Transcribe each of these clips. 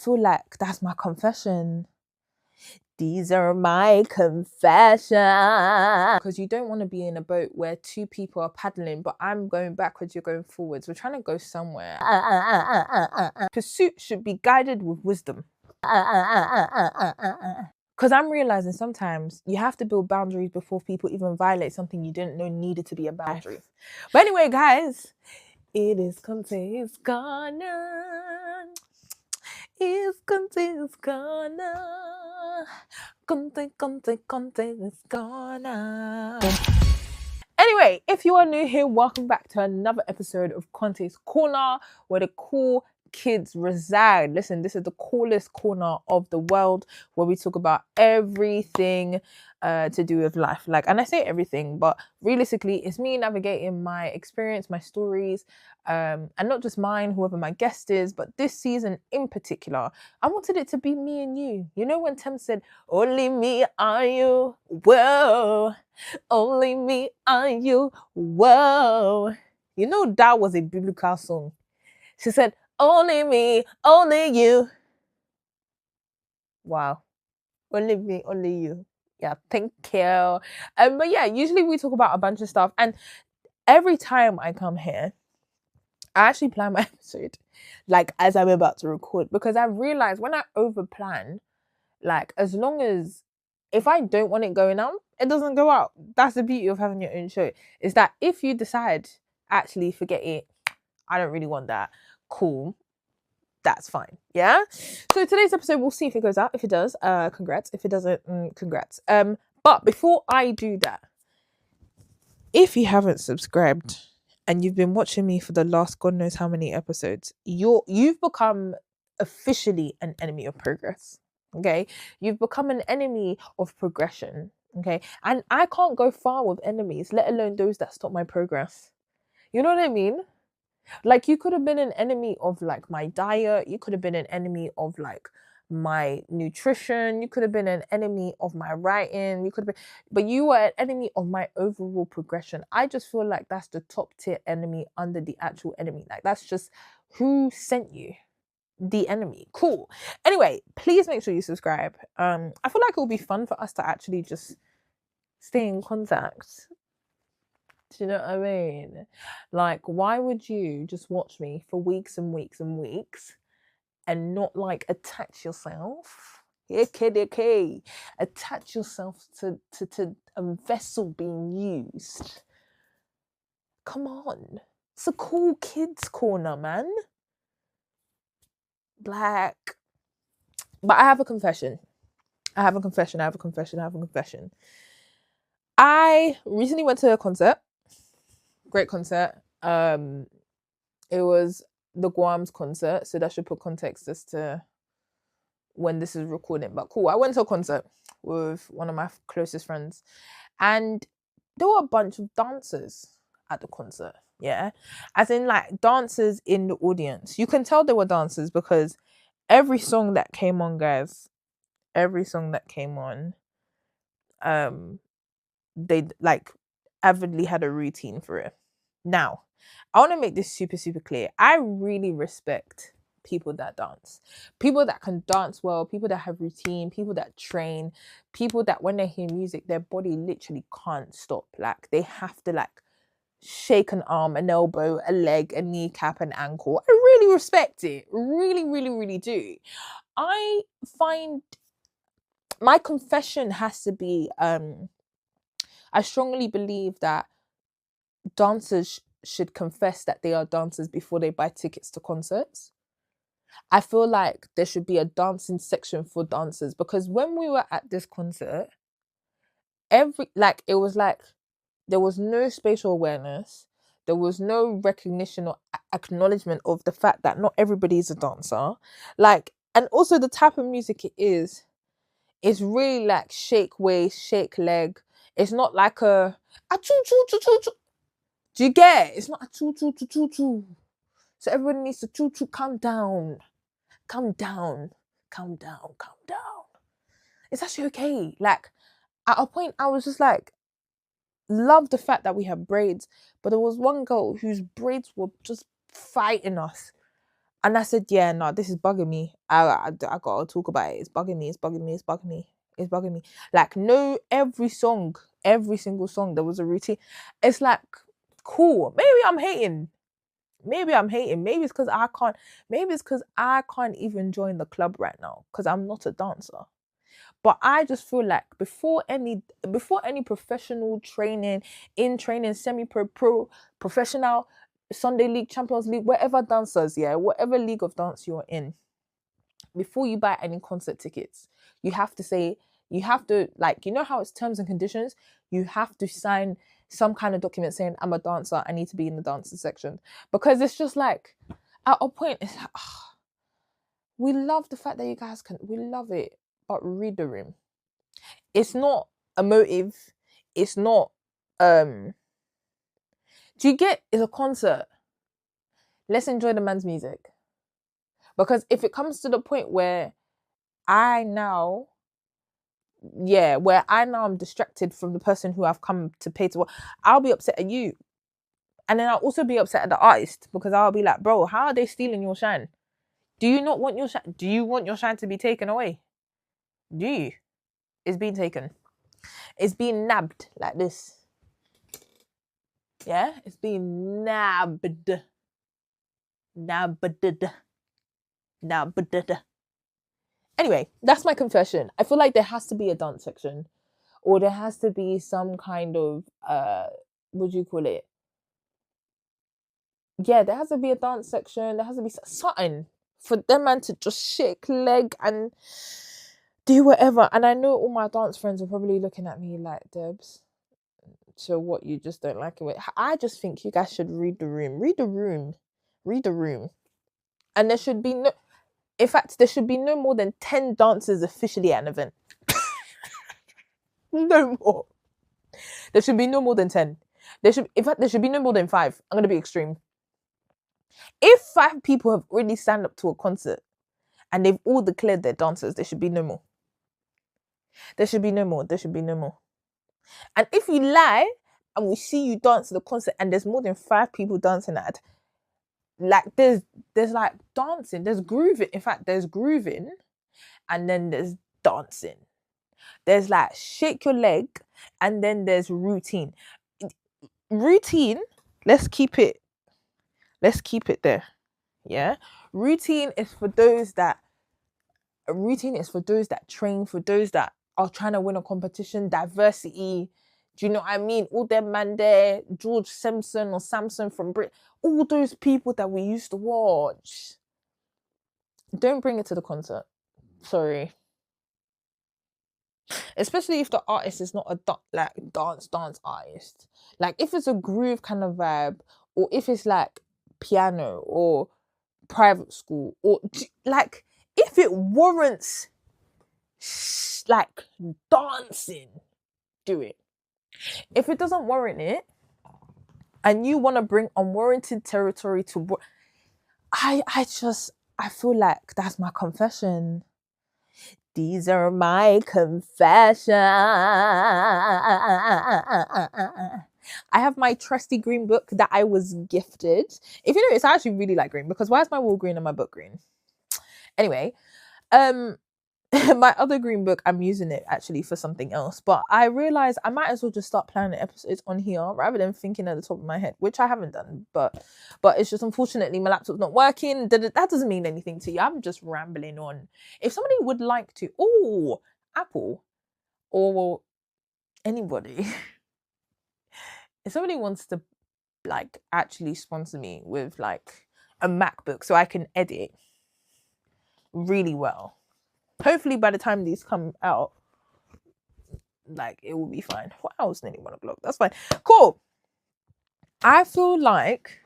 feel like that's my confession. These are my confessions. Because you don't want to be in a boat where two people are paddling, but I'm going backwards, you're going forwards. We're trying to go somewhere. Pursuit should be guided with wisdom. Because I'm realizing sometimes you have to build boundaries before people even violate something you didn't know needed to be a boundary. But anyway, guys, it is CONTEH'S Corner. It's CONTEH'S Corner. CONTEH'S Corner. Anyway, if you are new here, welcome back to another episode of CONTEH'S Corner, where the cool kids reside. Listen, this is the coolest corner of the world where we talk about everything to do with life. And I say everything, but realistically, it's me navigating my experience, my stories, and not just mine, whoever my guest is, but this season in particular, I wanted it to be me and you. You know when Tim said, "Only me and you, whoa, only me and you, whoa." You know that was a biblical song. She said, "Only me, only you." Wow. Only me, only you. Yeah, thank you. But yeah, usually we talk about a bunch of stuff. And every time I come here, I actually plan my episode as I'm about to record, because I realized when I over plan, as long as if I don't want it going out, it doesn't go out. That's the beauty of having your own show. Is that if you decide, actually forget it, I don't really want that, cool, that's fine. Yeah. So today's episode, we'll see if it goes out. If it does, congrats. If it doesn't, congrats. But before I do that, if you haven't subscribed and you've been watching me for the last God knows how many episodes, you've become officially an enemy of progress. Okay, you've become an enemy of progression. Okay, and I can't go far with enemies, let alone those that stop my progress. You know what I mean? You could have been an enemy of my diet. You could have been an enemy of my nutrition. You could have been an enemy of my writing. You could have been, but you were an enemy of my overall progression. I just feel like that's the top tier enemy under the actual enemy. That's just who sent you. The enemy. Cool. Anyway, please make sure you subscribe. I feel like it will be fun for us to actually just stay in contact. Do you know what I mean? Why would you just watch me for weeks and weeks and weeks and not attach yourself? Okay. Attach yourself to a vessel being used. Come on. It's a cool kids corner, man. But I have a confession. I recently went to a concert. Great concert. It was the Guam's concert, so that should put context as to when this is recording. But cool, I went to a concert with one of my closest friends, and there were a bunch of dancers at the concert. Yeah, as in dancers in the audience. You can tell they were dancers because every song that came on, guys, they avidly had a routine for it. Now, I want to make this super, super clear. I really respect people that dance. People that can dance well, people that have routine, people that train, people that when they hear music, their body literally can't stop. They have to shake an arm, an elbow, a leg, a kneecap, an ankle. I really respect it. Really, really, really do. I find my confession has to be, I strongly believe that dancers should confess that they are dancers before they buy tickets to concerts. I feel like there should be a dancing section for dancers, because when we were at this concert, it was there was no spatial awareness. There was no recognition or acknowledgement of the fact that not everybody is a dancer. And also the type of music it is really shake waist, shake leg. It's not like a choo choo choo choo choo. Do you get it? It's not a choo choo choo choo choo. So everybody needs to choo choo, calm down. It's actually okay. At a point I was just love the fact that we have braids, but there was one girl whose braids were just fighting us. And I said, yeah, no, this is bugging me. I gotta talk about it. It's bugging me. It's bugging me. It's bugging me. It's bugging me. Like, no, every song, every single song, there was a routine. It's like, cool. Maybe I'm hating. Maybe I'm hating. Maybe it's because I can't. Maybe it's because I can't even join the club right now because I'm not a dancer. But I just feel like before any professional training, in training, semi-pro, professional, Sunday League, Champions League, whatever dancers, yeah, whatever league of dance you're in, before you buy any concert tickets, you have to say, you have to, like, you know how it's terms and conditions? You have to sign some kind of document saying, I'm a dancer, I need to be in the dancer section. Because it's just like, at a point, it's like, we love the fact that you guys we love it, but read the room. It's not a motive. It's not, do you get, it's a concert. Let's enjoy the man's music. Because if it comes to the point where I now am distracted from the person who I've come to pay to, I'll be upset at you. And then I'll also be upset at the artist because I'll be like, bro, how are they stealing your shine? Do you not want your shine? Do you want your shine to be taken away? Do you? It's being taken. It's being nabbed like this. Yeah? It's being nabbed. Nabbed. Anyway, that's my confession. I feel like there has to be a dance section. Or there has to be some kind of, what do you call it? Yeah, there has to be a dance section. There has to be something for them man to just shake leg and do whatever. And I know all my dance friends are probably looking at me like, Debs, so what, you just don't like it? I just think you guys should read the room. Read the room. Read the room. And there should be no, in fact, there should be no more than 10 dancers officially at an event. No more. There should be no more than 10. There should be no more than 5. I'm going to be extreme. If 5 people have already signed up to a concert and they've all declared their dancers, there should be no more. There should be no more. There should be no more. And if you lie and we see you dance at the concert and there's more than 5 people dancing at, like, there's like dancing, there's grooving. In fact, there's grooving and then there's dancing. There's like shake your leg and then there's routine. Routine, let's keep it there. Yeah. Routine is for those that train, for those that are trying to win a competition, diversity. Do you know what I mean? All them man there, George Simpson or Samson from Brit, all those people that we used to watch. Don't bring it to the concert. Sorry. Especially if the artist is not a dance artist. Like if it's a groove kind of vibe, or if it's like piano or private school, or like if it warrants like dancing, do it. If it doesn't warrant it, and you want to bring unwarranted territory to I feel like that's my confession. These are my confessions. I have my trusty green book that I was gifted. If you know, it's actually really like green, because why is my wall green and my book green? Anyway, my other green book, I'm using it actually for something else, but I realized I might as well just start planning episodes on here rather than thinking at the top of my head, which I haven't done, but it's just, unfortunately, my laptop's not working. That doesn't mean anything to you. I'm just rambling on. If somebody would like to, Apple or anybody, if somebody wants to like actually sponsor me with like a MacBook so I can edit really well, hopefully by the time these come out, like, it will be fine. What else? Nearly 1 o'clock. That's fine. Cool. I feel like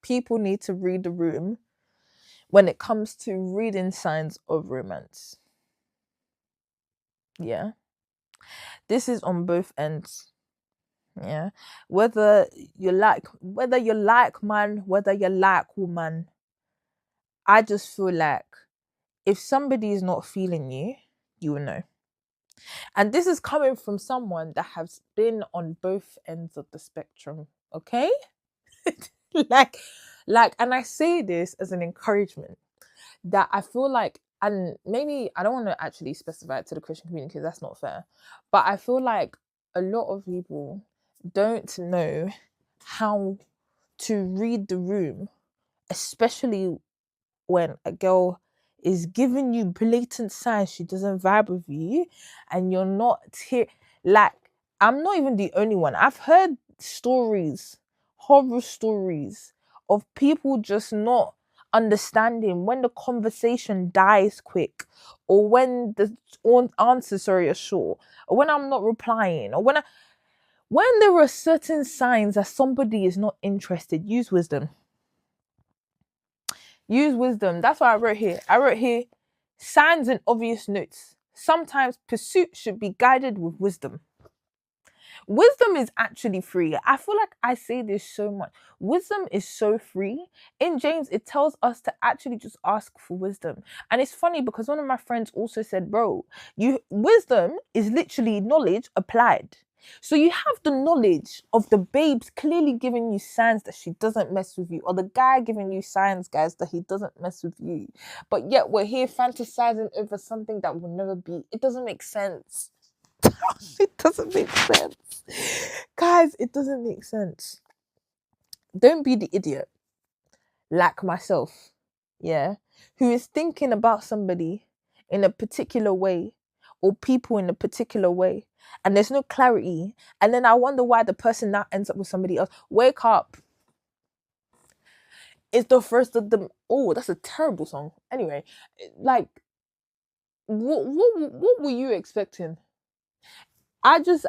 people need to read the room when it comes to reading signs of romance. Yeah. This is on both ends. Yeah. Whether you like man, whether you like woman, I just feel like if somebody is not feeling you, you will know. And this is coming from someone that has been on both ends of the spectrum, okay? like Like, and I say this as an encouragement that I feel like, and maybe I don't want to actually specify it to the Christian community because that's not fair, but I feel like a lot of people don't know how to read the room, especially when a girl is giving you blatant signs she doesn't vibe with you and you're not here. Like, I'm not even the only one. I've heard stories, horror stories of people just not understanding when the conversation dies quick, or when the answers, sorry, are short, or when I'm not replying, or when there are certain signs that somebody is not interested. Use wisdom. Use wisdom. That's what I wrote here. I wrote here, signs and obvious notes. Sometimes pursuit should be guided with wisdom. Wisdom is actually free. I feel like I say this so much. Wisdom is so free. In James, it tells us to actually just ask for wisdom. And it's funny because one of my friends also said, bro, wisdom is literally knowledge applied. So you have the knowledge of the babes clearly giving you signs that she doesn't mess with you, or the guy giving you signs, guys, that he doesn't mess with you. But yet we're here fantasizing over something that will never be. It doesn't make sense. It doesn't make sense. Guys, it doesn't make sense. Don't be the idiot like myself, yeah, who is thinking about somebody in a particular way or people in a particular way, and there's no clarity, and then I wonder why the person now ends up with somebody else. Wake up. It's the first of them. Oh, that's a terrible song. Anyway, like, what were you expecting? I just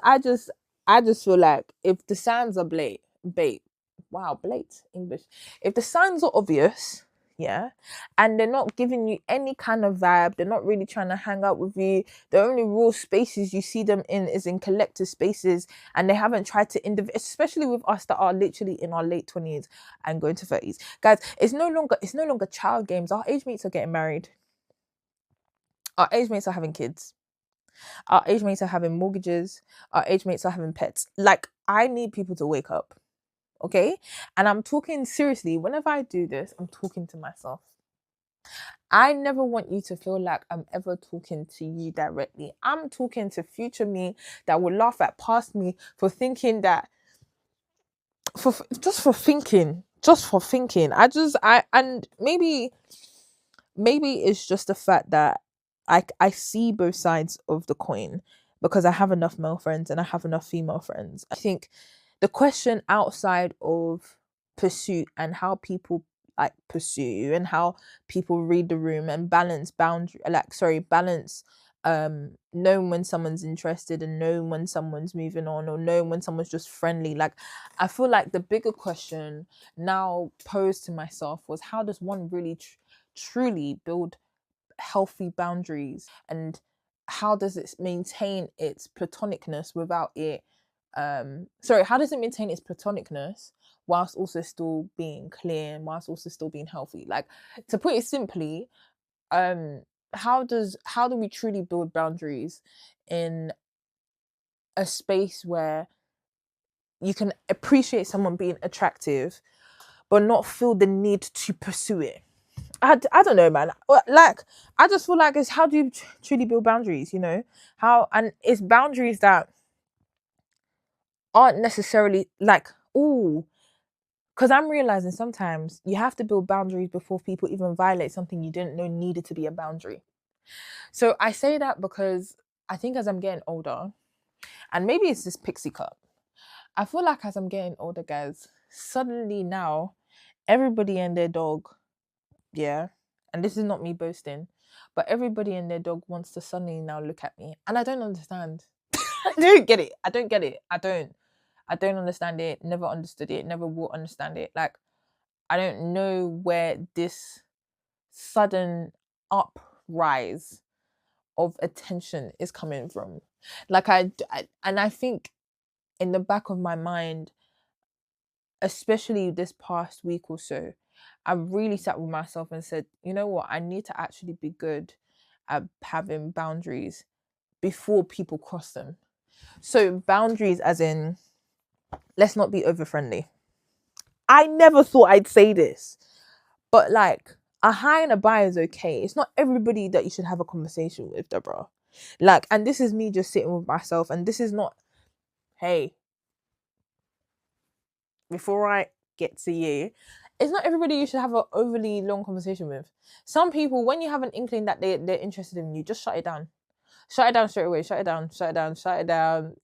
feel like if the signs are English. If the signs are obvious, yeah, and they're not giving you any kind of vibe, they're not really trying to hang out with you. The only real spaces you see them in is in collective spaces, and they haven't tried to especially with us that are literally in our late 20s and going to 30s. Guys, it's no longer child games. Our age mates are getting married. Our age mates are having kids. Our age mates are having mortgages. Our age mates are having pets. Like, I need people to wake up. Okay? And I'm talking seriously. Whenever I do this, I'm talking to myself. I never want you to feel like I'm ever talking to you directly. I'm talking to future me that will laugh at past me for thinking that, just for thinking. And maybe it's just the fact that I see both sides of the coin because I have enough male friends and I have enough female friends. I think the question outside of pursuit and how people like pursue and how people read the room and balance knowing when someone's interested and knowing when someone's moving on or knowing when someone's just friendly. Like, I feel like the bigger question now posed to myself was, how does one really truly build healthy boundaries, and how does it maintain its platonicness without it how does it maintain its platonicness whilst also still being clear and whilst also still being healthy? Like, to put it simply, how do we truly build boundaries in a space where you can appreciate someone being attractive but not feel the need to pursue it? I don't know, man. Like, I just feel like it's, how do you truly build boundaries, and it's boundaries that aren't necessarily like, oh, because I'm realizing sometimes you have to build boundaries before people even violate something you didn't know needed to be a boundary. So I say that because I think as I'm getting older, and maybe it's this pixie cup, I feel like as I'm getting older, guys, suddenly now everybody and their dog, yeah, and this is not me boasting, but everybody and their dog wants to suddenly now look at me, and I don't understand. I don't get it. I don't understand it. Never understood it. Never will understand it. Like, I don't know where this sudden uprise of attention is coming from. Like, and I think in the back of my mind, especially this past week or so, I really sat with myself and said, you know what? I need to actually be good at having boundaries before people cross them. So boundaries as in, let's not be over friendly. I never thought I'd say this, but like a high and a buy is okay. It's not everybody that you should have a conversation with, Deborah. Like, and this is me just sitting with myself, and this is not, hey, before I get to you, it's not everybody you should have an overly long conversation with. Some people, when you have an inkling that they're interested in you, just shut it down. Shut it down straight away. Shut it down. Shut it down. Shut it down.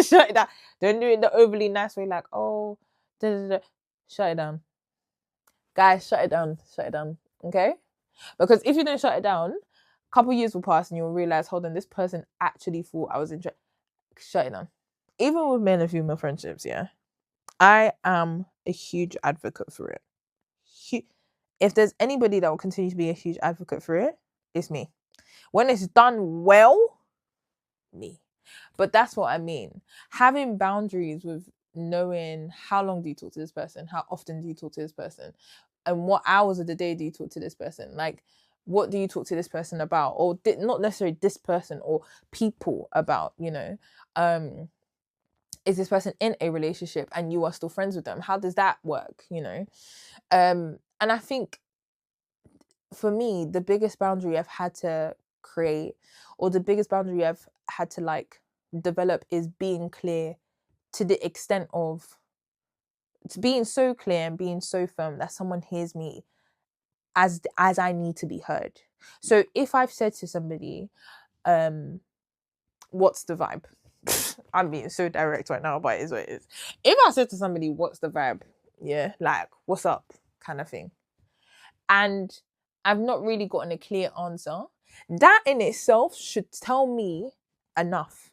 Shut it down. Don't do it the overly nice way, like, oh, da, da, da. Shut it down. Guys, shut it down. Shut it down. Okay? Because if you don't shut it down, a couple years will pass and you'll realize, hold on, this person actually thought I was interested. Shut it down. Even with male and female friendships, yeah, I am a huge advocate for it. If there's anybody that will continue to be a huge advocate for it, it's me. When it's done well, me. But that's what I mean. Having boundaries with knowing how long do you talk to this person, how often do you talk to this person, and what hours of the day do you talk to this person. Like, what do you talk to this person about, or not necessarily this person, or people about, you know. Is this person in a relationship and you are still friends with them? How does that work, you know? And I think for me, the biggest boundary I've had to create, or the biggest boundary I've had to like develop, is being clear, to the extent of being so clear and being so firm that someone hears me as I need to be heard. So if I've said to somebody, what's the vibe? I'm being so direct right now, but it is what it is. If I said to somebody, what's the vibe? Yeah, like, what's up, kind of thing. And I've not really gotten a clear answer. That in itself should tell me enough.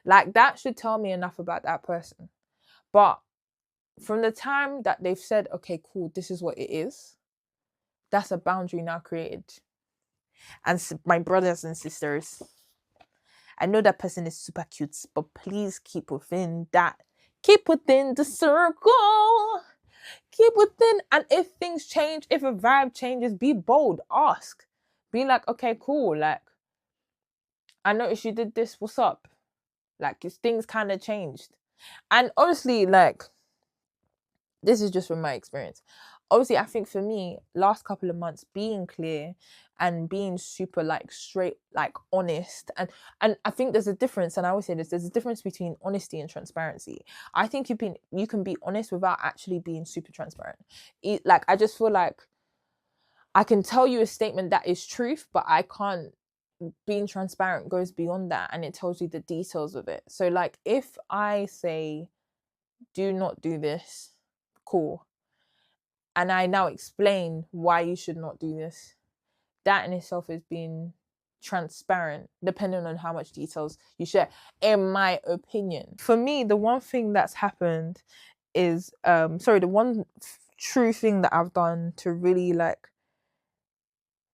Like, that should tell me enough about that person. But from the time that they've said, okay, cool, this is what it is, that's a boundary now created. And my brothers and sisters, I know that person is super cute, but please keep within that. Keep within the circle. Keep within. And if things change, if a vibe changes, be bold. Ask. Be like, okay, cool. Like, I noticed you did this. What's up? Like, things kind of changed. And honestly, like, this is just from my experience. Obviously, I think for me, last couple of months, being clear and being super like straight, like honest, and I think there's a difference, and I always say this, there's a difference between honesty and transparency. I think you can be honest without actually being super transparent. Like, I just feel like I can tell you a statement that is truth, but I can't. Being transparent goes beyond that, and it tells you the details of it. So like, if I say, do not do this, cool, and I now explain why you should not do this, that in itself is being transparent, depending on how much details you share, in my opinion. For me, the one thing that's happened is the one true thing that I've done to really like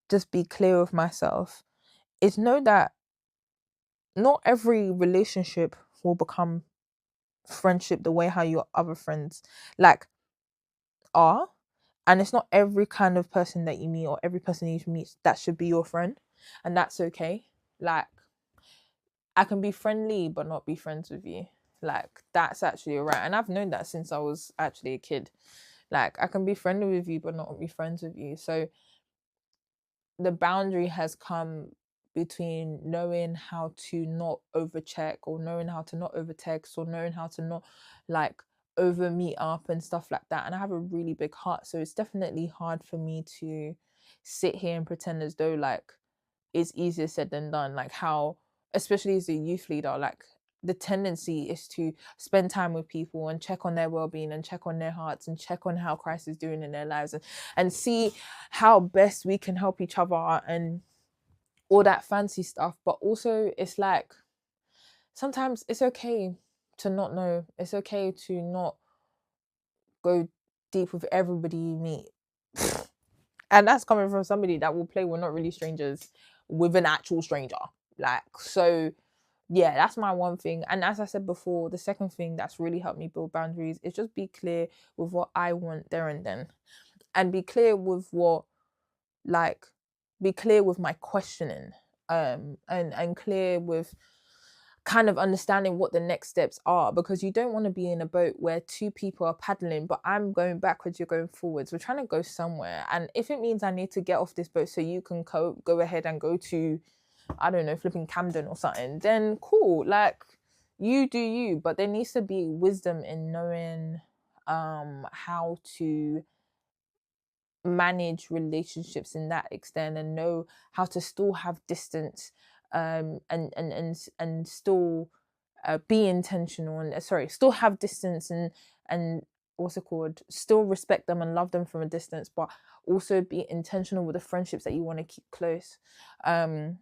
just be clear with myself is know that not every relationship will become friendship the way how your other friends like are. And it's not every kind of person that you meet, or every person you meet, that should be your friend. And that's okay. Like, I can be friendly but not be friends with you. Like, that's actually alright. And I've known that since I was actually a kid. Like, I can be friendly with you but not be friends with you. So the boundary has come between knowing how to not overcheck, or knowing how to not overtext, or knowing how to not like over meet up and stuff like that. And I have a really big heart, so it's definitely hard for me to sit here and pretend as though like it's easier said than done. Like, how, especially as a youth leader, like the tendency is to spend time with people and check on their well-being and check on their hearts and check on how Christ is doing in their lives, and see how best we can help each other and all that fancy stuff. But also, it's like, sometimes it's okay to not know. It's okay to not go deep with everybody you meet. And that's coming from somebody that will play We're Not Really Strangers with an actual stranger. Like, so yeah, that's my one thing. And as I said before, the second thing that's really helped me build boundaries is just be clear with what I want there and then. And be clear with be clear with my questioning. And clear with kind of understanding what the next steps are, because you don't want to be in a boat where two people are paddling, but I'm going backwards, you're going forwards. We're trying to go somewhere. And if it means I need to get off this boat so you can go ahead and go to, I don't know, flipping Camden or something, then cool. Like, you do you. But there needs to be wisdom in knowing how to manage relationships in that extent, and know how to still have distance, and still be intentional, and still have distance, and what's it called, still respect them and love them from a distance, but also be intentional with the friendships that you want to keep close. And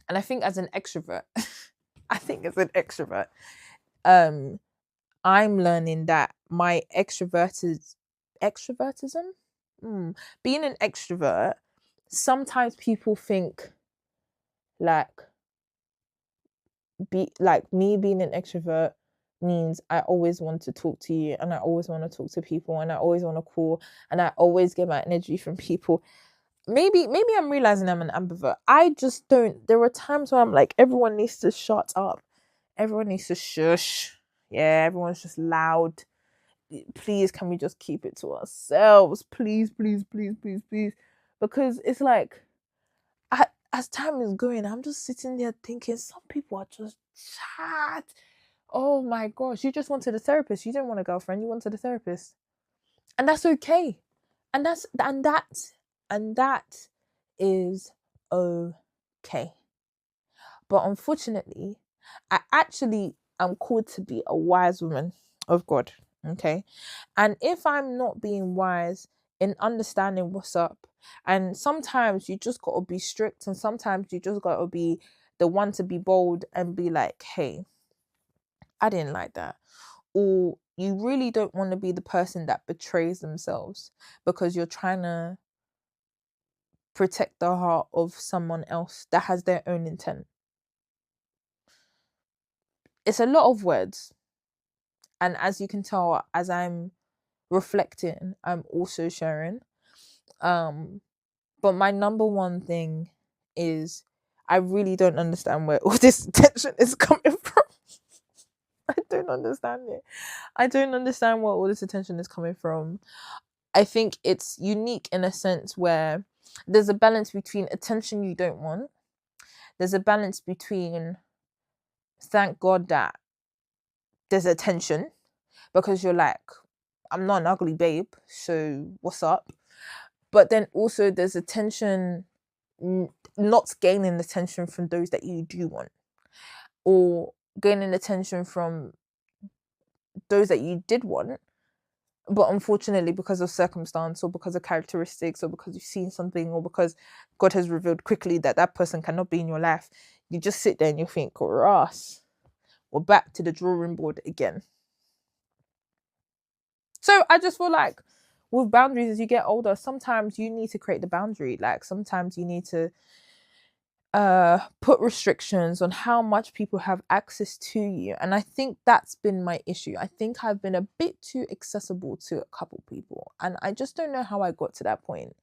I think as an extrovert, I'm learning that my extrovertism, being an extrovert, sometimes people think like me being an extrovert means I always want to talk to you, and I always want to talk to people, and I always want to call, and I always get my energy from people. Maybe I'm realizing I'm an ambivert. I just don't. There are times where I'm like, everyone needs to shut up. Everyone needs to shush. Yeah, everyone's just loud. Please, can we just keep it to ourselves? Please, please, please, please, please. Because it's like, as time is going, I'm just sitting there thinking, some people are just chat. Oh my gosh, you just wanted a therapist. You didn't want a girlfriend. You wanted a therapist, and that's okay. And that is okay. But unfortunately, I actually am called to be a wise woman of God. Okay. And if I'm not being wise in understanding what's up, and sometimes you just gotta be strict, and sometimes you just gotta be the one to be bold and be like, hey, I didn't like that. Or you really don't want to be the person that betrays themselves because you're trying to protect the heart of someone else that has their own intent. It's a lot of words. And as you can tell, as I'm reflecting, I'm also sharing. But my number one thing is, I really don't understand where all this tension is coming from. I don't understand it. I don't understand where all this attention is coming from. I think it's unique in a sense where there's a balance between attention you don't want. There's a balance between, thank God that there's attention, because you're like, I'm not an ugly babe, so what's up? But then also there's attention, not gaining attention from those that you do want, or gaining attention from those that you did want, but unfortunately because of circumstance, or because of characteristics, or because you've seen something, or because God has revealed quickly that that person cannot be in your life, you just sit there and you think, Ross, we're back to the drawing board again. So I just feel like with boundaries, as you get older, sometimes you need to create the boundary. Like, sometimes you need to put restrictions on how much people have access to you. And I think that's been my issue. I think I've been a bit too accessible to a couple people, and I just don't know how I got to that point.